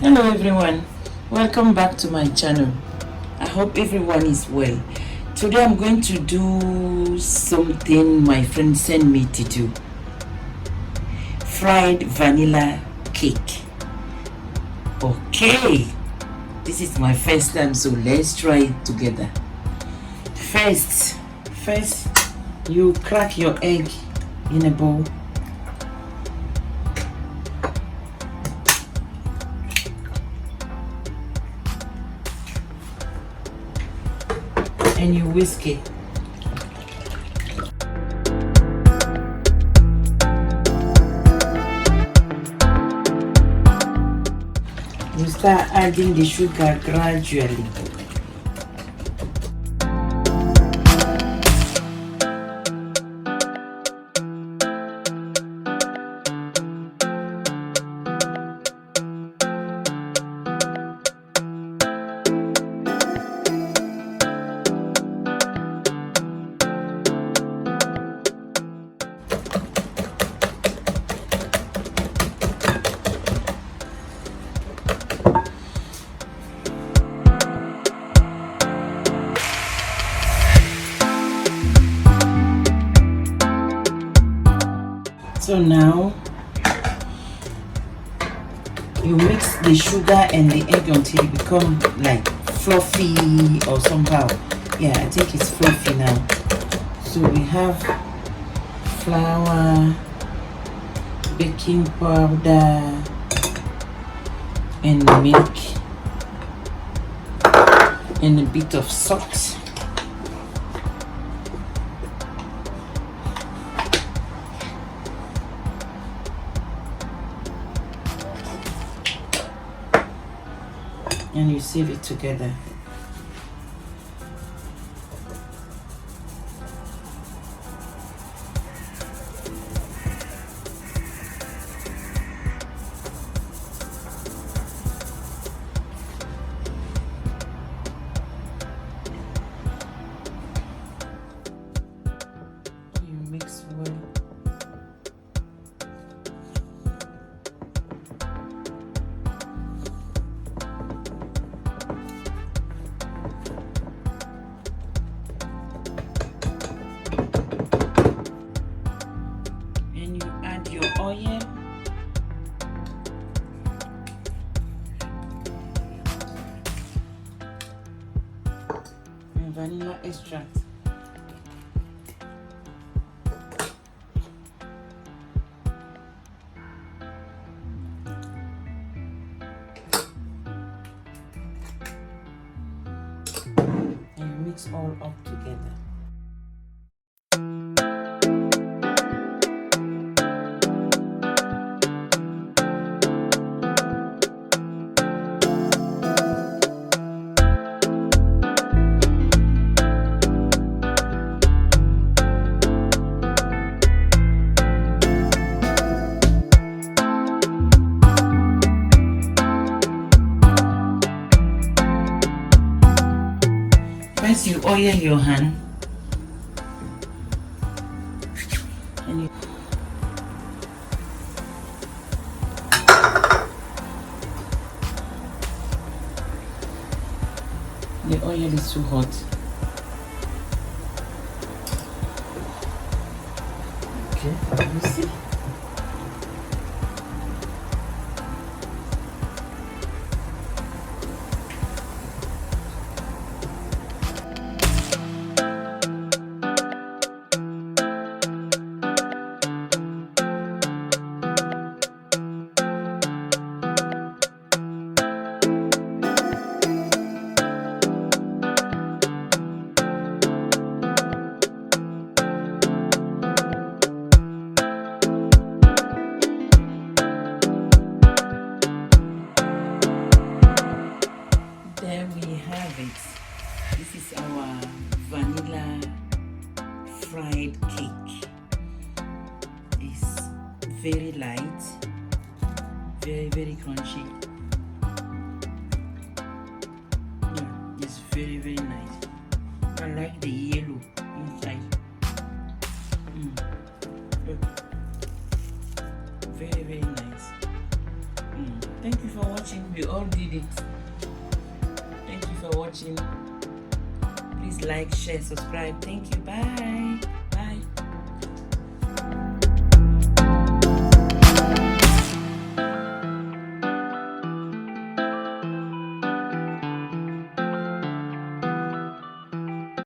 Hello everyone, welcome back to my channel. I hope everyone is well. Today I'm going to do something my friend sent me to do. Fried vanilla cake. Okay, this is my first time, so let's try it together. First you crack your egg in a bowl. And you whisk it. You start adding the sugar gradually. So now you mix the sugar and the egg until it become like fluffy or somehow. Yeah, I think it's fluffy now. So we have flour, baking powder, and milk, and a bit of salt. And you sieve it together. You mix well. Your oil, and vanilla extract. And you mix all up together. First you oil your hand and the oil is too hot. Okay, you see? There we have it. This is our vanilla fried cake. It's very light, very crunchy. Yeah, it's very nice. I like the yellow inside. Look. Very nice. Thank you for watching. We all did it. Thank you for watching. Please like, share, subscribe. Thank you. Bye.